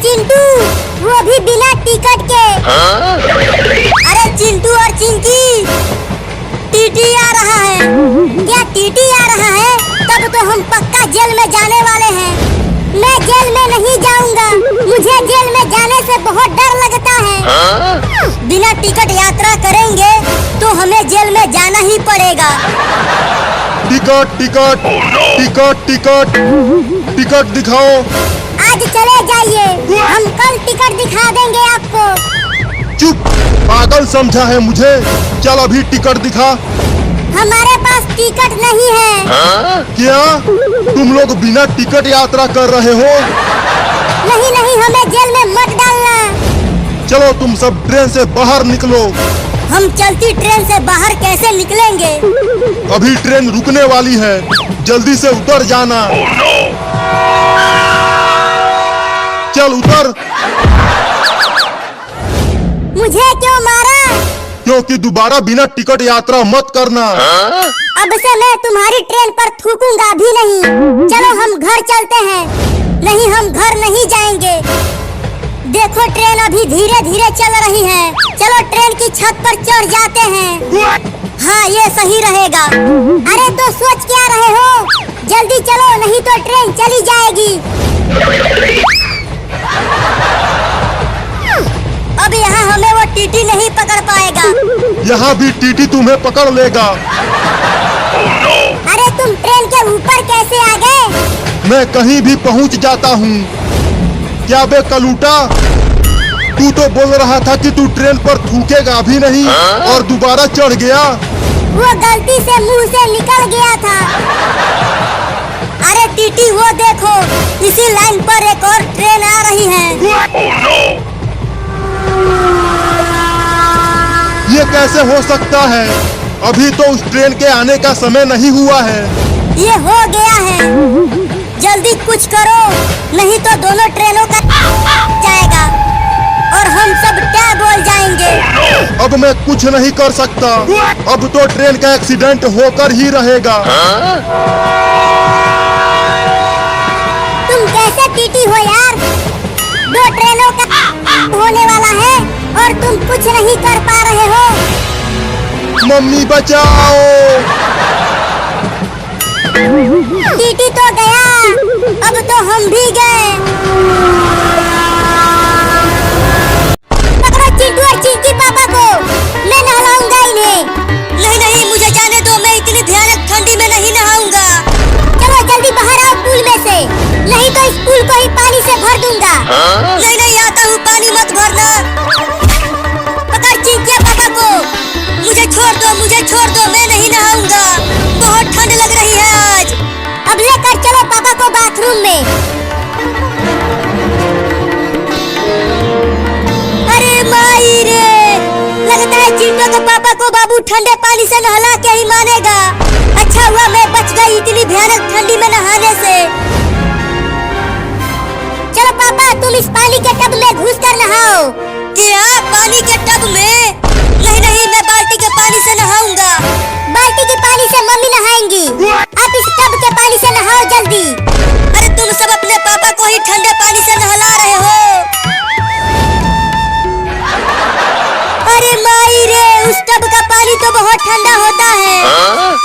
चिंटू, वो भी बिना टिकट के। अरे चिंटू और चिंकी, टीटी आ रहा है। क्या टीटी आ रहा है? तब तो हम पक्का जेल में जाने वाले हैं। मैं जेल में नहीं जाऊंगा, मुझे जेल में जाने से बहुत डर लगता है। बिना टिकट यात्रा करेंगे तो हमें जेल में जाना ही पड़ेगा। Ticket ticket ticket ticket ticket दिखाओ। आज चले जाइए, हम कल टिकट दिखा देंगे आपको। चुप, पागल समझा है मुझे? चल अभी टिकट दिखा। हमारे पास टिकट नहीं है। क्या तुम लोग बिना टिकट यात्रा कर रहे हो? नहीं नहीं, हमें जेल में मत डालना। चलो तुम सब ट्रेन से बाहर निकलो। हम चलती ट्रेन से बाहर कैसे निकलेंगे? अभी ट्रेन रुकने वाली है, जल्दी से उतर जाना। चल उतर। मुझे क्यों मारा? क्योंकि दोबारा बिना टिकट यात्रा मत करना। अब से मैं तुम्हारी ट्रेन पर थूकूंगा भी नहीं। चलो हम घर चलते हैं। नहीं, हम घर नहीं जाएंगे। देखो ट्रेन अभी धीरे धीरे चल रही है। चलो ट्रेन की छत पर चढ़ जाते हैं। हाँ, ये सही रहेगा। अरे तो सोच क्या रहे हो? जल्दी चलो, नहीं तो ट्रेन चली जाएगी। अब यहाँ हमें वो टीटी नहीं पकड़ पाएगा। यहाँ भी टीटी तुम्हें पकड़ लेगा। अरे तुम ट्रेन के ऊपर कैसे आ गए? मैं कहीं भी पहुँच जाता हूँ। क्या बे कलूटा, तू तो बोल रहा था कि तू ट्रेन पर थूकेगा भी नहीं और दोबारा चढ़ गया। वो गलती से मुंह से निकल गया था। अरे टीटी, वो देखो, इसी लाइन पर एक और ट्रेन आ रही है। ये कैसे हो सकता है? अभी तो उस ट्रेन के आने का समय नहीं हुआ है। ये हो गया है। जल्दी कुछ करो, नहीं तो दोनों ट्रेनों का जाएगा और हम सब क्या बोल जाएंगे। अब मैं कुछ नहीं कर सकता। अब तो ट्रेन का एक्सीडेंट होकर ही रहेगा। तुम कैसे टीटी हो यार? दो ट्रेनों का होने वाला है और तुम कुछ नहीं कर पा रहे हो। मम्मी बचाओ। टीटी तो गया, अब तो हम भी गए। पकड़ो चिंटू और चिंकी पापा को, मैं नहलाऊंगा इन्हें। नहीं नहीं, मुझे जाने दो, मैं इतनी भयानक ठंडी में नहीं नहाऊंगा। चलो जल्दी बाहर आओ पूल में से, नहीं तो इस पूल को ही पानी से भर दूंगा। नहीं नहीं, आता हूँ, पानी मत भरना। पकड़ चिंकी पापा को। मुझे छोड़ दो, मैं नहीं नहाऊंगा। बहुत ठंड लग रही है आज। अब लेकर चलो पापा को बाथरूम में। अरे माई रे, लगता है चिंटू के पापा को बाबू ठंडे पानी से नहला के ही मानेगा। अच्छा हुआ मैं बच गई इतनी भयानक ठंडी में नहाने से। चलो पापा, तुम इस पानी के टब में घुस कर नहाओ। क्या पानी के टब में? नहीं नहीं, मैं बाल्टी के पानी से नहाऊंगा। बाल्टी के पानी से मम्मी नहाएंगी, आप इस टब के पानी से नहाओ जल्दी। अरे तुम सब अपने पापा को ही ठंडे पानी से नहला रहे हो। अरे माई रे, उस टब का पानी तो बहुत ठंडा होता है।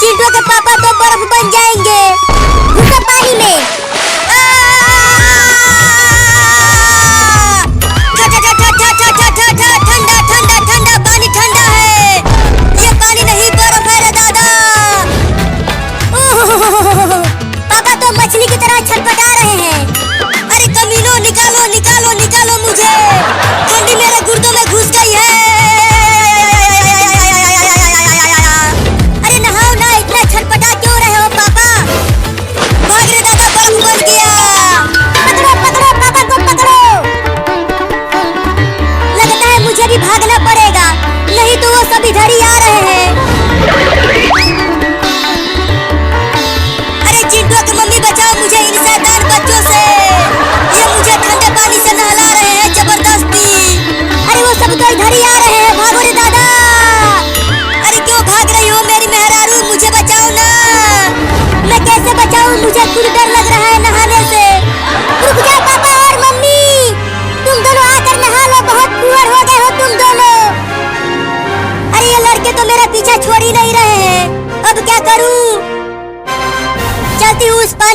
चिंटू के पापा तो बर्फ बन जाएंगे। घुसो पानी में। पापा तो मछली की तरह छटपटा रहे हैं। अरे कमीनों, निकालो निकालो निकालो मुझे, ठंडी मेरे गुर्दों में घुस गई है। अरे नहाओ ना, इतना छटपटा क्यों रहे हो पापा? भाग रे दादा, बर्फ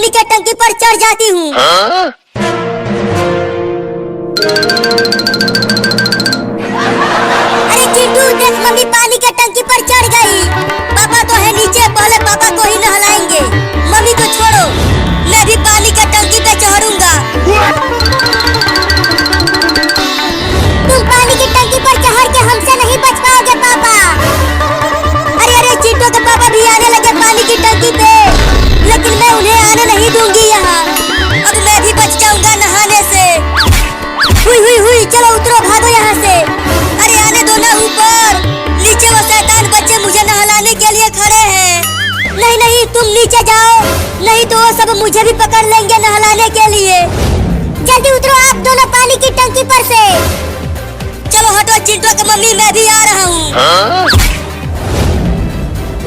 पानी के टंकी पर चढ़ जाती हूँ। अरे चिंटू देख, मम्मी पानी के टंकी पर चढ़ गई। पापा तो है नीचे, पहले पापा को ही नहलाएंगे। मम्मी को छोड़ो, मैं भी पानी के टंकी पे चढ़ूंगा। तुम पानी की टंकी पर चढ़ के हमसे नहीं बच पाओगे पापा। अरे अरे चिंटू के पापा भी आने लगे पानी की टंकी पे, लेकिन मैं उन्हें आने नहीं दूंगी यहाँ। अब मैं भी बच जाऊंगा नहाने से। हुई हुई हुई, चलो उतरो, भागो यहाँ से। अरे आने दो ना ऊपर, नीचे वो शैतान बच्चे मुझे नहलाने के लिए खड़े हैं। नहीं नहीं, तुम नीचे जाओ, नहीं तो वो सब मुझे भी पकड़ लेंगे नहलाने के लिए। जल्दी उतरो आप दोनों पानी की टंकी पर से। चलो हटो चिंटू की मम्मी, मैं भी आ रहा हूँ।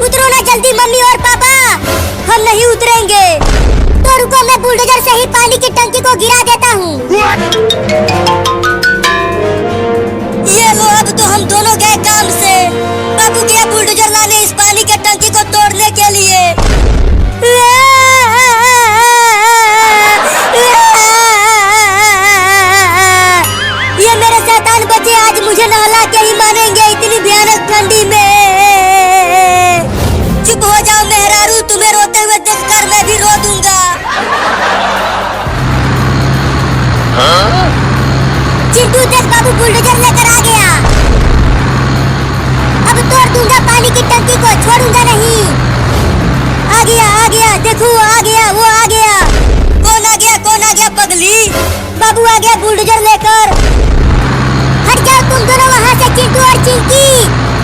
उतरो ना जल्दी मम्मी और पापा, हम नहीं उतरेंगे। तो रुको, मैं बुलडोजर से ही पानी की टंकी को गिरा देता हूँ। ये लो, अब तो हम दोनों गए काम से। बाबू गया बुलडोजर लाने इस पानी के टंकी को तोड़ने के लिए। ये मेरे शैतान बच्चे आज मुझे नहला के ही मानेंगे इतनी भयानक ठंडी में। चुप हो जाओ मेहरारू, तुम्हें रोते हुए देखकर मैं भी रो दूंगा। चिंटू देख, बाबू बुलडोजर लेकर आ गया। अब तोड़ दूंगा पानी की टंकी को, छोड़ूंगा नहीं। आ गया, देखो आ गया, वो आ गया। कौन आ गया, कौन आ गया पगली? बाबू आ गया बुलडोजर लेकर। हट जाओ तुम दोनों वहाँ से, चिंटू और चिंकी।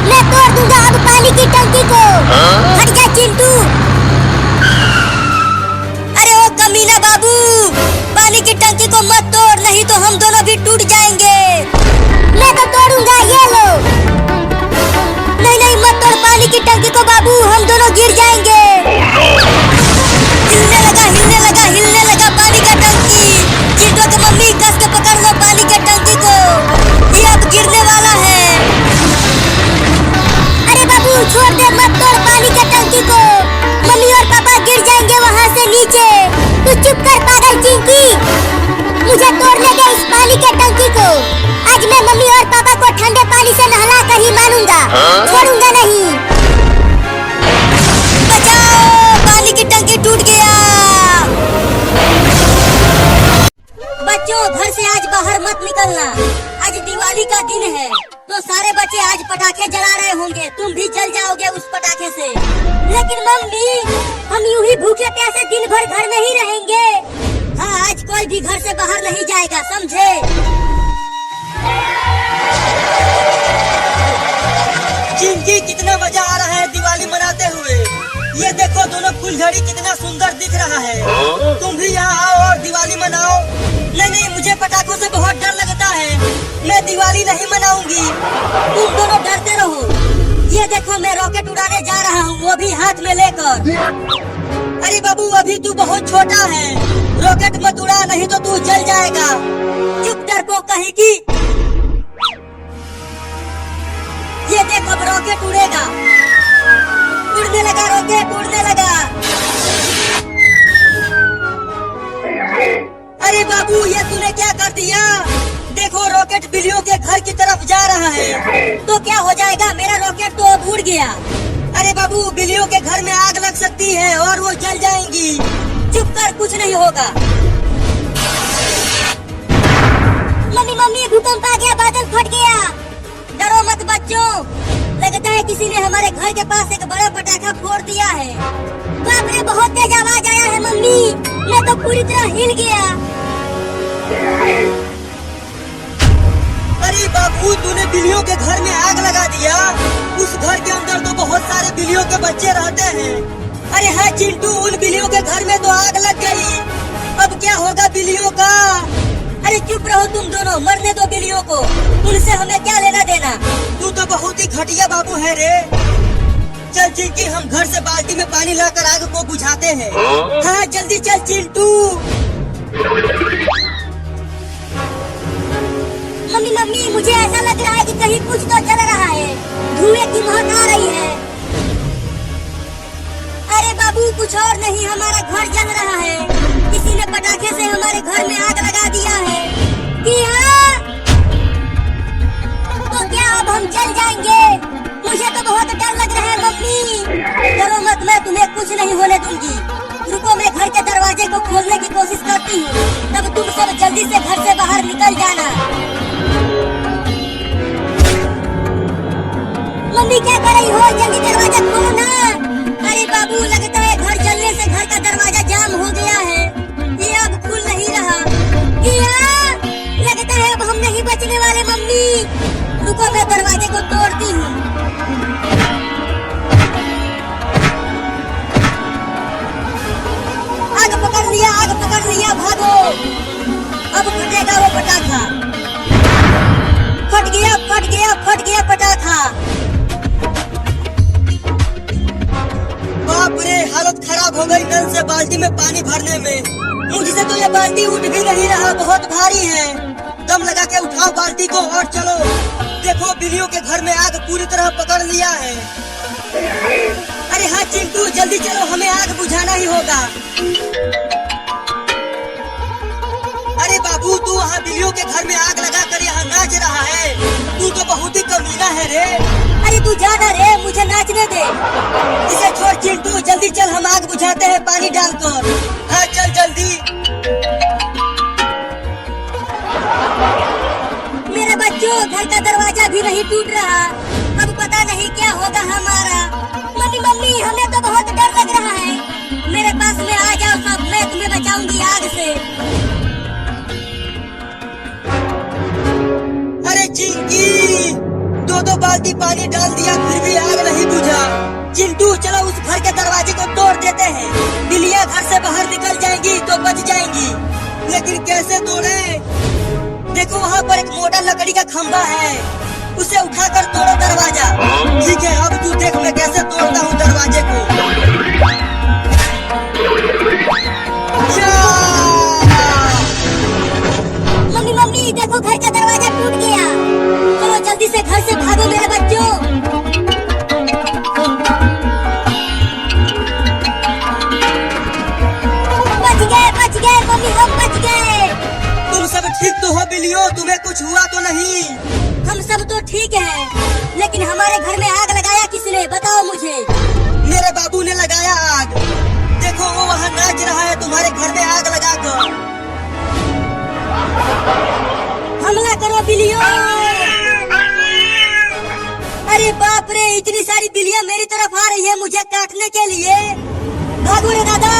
मैं तोड़ दूंगा अब पानी की टंकी को। हट जा चिंटू। अरे ओ कमीना बाबू, पानी की टंकी को मत तोड़, नहीं तो हम दोनों भी टूट जाएंगे। मैं तो तोड़ूंगा, ये लो। नहीं नहीं, मत तोड़ पानी की टंकी को बाबू, हम दोनों गिर जाएंगे। हिलने लगा पानी का टंकी। चिंटू की मम्मी कस के पकड़ लो पानी के टंकी को, ये अब गिरने वाला है। अरे बाबू छोड़ दे, मत तोड़ पानी के टंकी को, मम्मी और पापा गिर जाएंगे वहाँ से नीचे। तू चुप कर पागल चिंकी, मुझे तोड़ने दे इस पानी के टंकी को। आज मैं मम्मी और पापा को ठंडे पानी से नहला कर ही मानूंगा, छोड़ूंगा नहीं। बचाओ, पानी की टंकी टूट गया। बच्चों घर से आज बाहर मत निकलना, आज दिवाली का दिन है, तो सारे बच्चे आज पटाखे जला रहे होंगे, तुम भी जल जाओगे उस पटाखे से। लेकिन मम्मी, हम यूं ही भूखे प्यासे दिन भर घर में ही रहेंगे। हाँ, आज कोई भी घर से बाहर नहीं जाएगा, समझे? चिंकी, कितना मजा आ रहा है दिवाली मनाते हुए। ये देखो दोनों फुलझड़ी कितना सुंदर दिख रहा है। तुम भी यहाँ आओ और दिवाली मनाओ। नहीं नहीं, मुझे पटाखों से बहुत डर लगता है, मैं दिवाली नहीं मनाऊंगी। तुम दोनों डरते रहो। ये देखो मैं रॉकेट उड़ाने जा रहा हूँ, वो भी हाथ में लेकर। अरे बाबू, अभी तू बहुत छोटा है, रॉकेट मत उड़ा, नहीं तो तू जल जाएगा। चुप डरपोक कहीं की। ये देख, अब रॉकेट उड़ेगा। उड़ने लगा रॉकेट, उड़ने लगा। अरे बाबू, ये तूने क्या कर दिया? देखो रॉकेट बिल्लियों के घर की तरफ जा रहा है। तो क्या हो जाएगा, मेरा रॉकेट तो अब उड़ गया। अरे बाबू, बिल्लियों के घर में आग लग सकती है और वो जल जाएंगी। चुप कर, कुछ नहीं होगा। मम्मी मम्मी, भूकंप आ गया, बादल फट गया। डरो मत बच्चों, लगता है किसी ने हमारे घर के पास एक बड़ा पटाखा फोड़ दिया है। बाप रे, बहुत तेज आवाज आया है मम्मी, मैं तो पूरी तरह हिल गया। अरे बाबू, तूने बिल्लियों के घर में आग लगा दिया। उस घर के अंदर तो बहुत सारे बिल्लियों के बच्चे रहते हैं। अरे हाँ चिंटू, उन बिल्लियों के घर में तो आग लग गई, अब क्या होगा बिल्लियों का? अरे चुप रहो तुम दोनों, मरने दो बिल्लियों को, उनसे हमें क्या लेना देना। तू तो बहुत ही घटिया बाबू है रे। चल चिंकी, हम घर से बाल्टी में पानी लाकर आग को बुझाते हैं। हाँ जल्दी चल चिंटू। मम्मी मम्मी, मुझे ऐसा लग रहा है कि कहीं कुछ तो जल रहा है, धुएं की महक आ रही है। अरे बाबू, बाबू कुछ और नहीं, हमारा घर जल रहा है। किसी ने पटाखे से हमारे घर में आग लगा दिया है। कि हाँ? तो क्या अब हम जल जाएंगे? मुझे तो बहुत डर लग रहा है मम्मी। डरो मत, मैं तुम्हें कुछ नहीं होने दूंगी। रुको, मैं घर के दरवाजे को खोलने की कोशिश करती हूँ, तब तुम सब जल्दी से घर से बाहर निकल जाना। मम्मी क्या कर रही हो? जल्दी दरवाजा खोलो ना। अरे बाबू, लगता है घर जलने से घर का दरवाजा जाम हो गया है। ये अब खुल नहीं रहा। या, लगता है अब हम नहीं बचने वाले मम्मी। रुको, मैं दरवाजे को तोड़ती हूँ। आग पकड़ लिया, आग पकड़ लिया, भागो। अब फटेगा वो पटाखा। फट गया, फट गया, फट गया पटाखा। बाप रे, हालत खराब हो गई नल से बाल्टी में पानी भरने में। मुझसे तो ये बाल्टी उठ भी नहीं रहा, बहुत भारी है। दम लगा के उठाओ बाल्टी को और चलो। देखो, बिल्लियों के घर में आग पूरी तरह पकड़ लिया है। अरे हाँ चिंटू, जल्दी चलो, हमें आग बुझाना ही होगा। अरे बाबू, तू वहाँ बिल्लियों के घर में आग लगा कर यहाँ नाच रहा है। तू तो बहुत ही कमीना है रे। अरे तू जाना रे, मुझे नाचने दे। इसे छोड़ चिंटू, जल्दी चल, हम आग बुझाते हैं पानी डालकर। हाँ चल जल्दी। मेरे बच्चों, घर का दरवाजा भी नहीं टूट रहा। अब पता नहीं क्या होगा हमारा। मम्मी मम्मी, हमें तो बहुत डर लग रहा है। मेरे पास में आ जाओ सब, मैं तुम्हें बचाऊंगी आग से। अरे चिंकी, दो बाल्टी पानी डाल दिया फिर भी आग नहीं बुझा। चिंटू, चलो उस घर के दरवाजे को तोड़ देते हैं। बिल्लियाँ घर से बाहर निकल जाएंगी तो बच जाएंगी। लेकिन कैसे तोड़े? देखो, वहाँ पर एक मोटा लकड़ी का खंभा है, उसे उठाकर तोड़ो दरवाजा। ठीक है, अब तू देख मैं कैसे तोड़ता हूँ दरवाजे को। मम्मी मम्मी, देखो घर का दरवाजा टूट गया। चलो जल्दी से घर से भागो मेरे बच्चों। बच गए मम्मी, हम बच गए। तुम सब ठीक तो हो बिल्लियों? तुम्हें कुछ हुआ तो नहीं? हम सब तो ठीक हैं, लेकिन हमारे घर में आग लगाया किसने, बताओ मुझे। मेरे बाबू ने लगाया आग। देखो, वो वहाँ नाच रहा है तुम्हारे घर में आग लगाकर। हमला करो बिल्लियों। अरे बाप रे, इतनी सारी बिल्लियाँ मेरी तरफ आ रही है मुझे काटने के लिए। भागो रे दादा।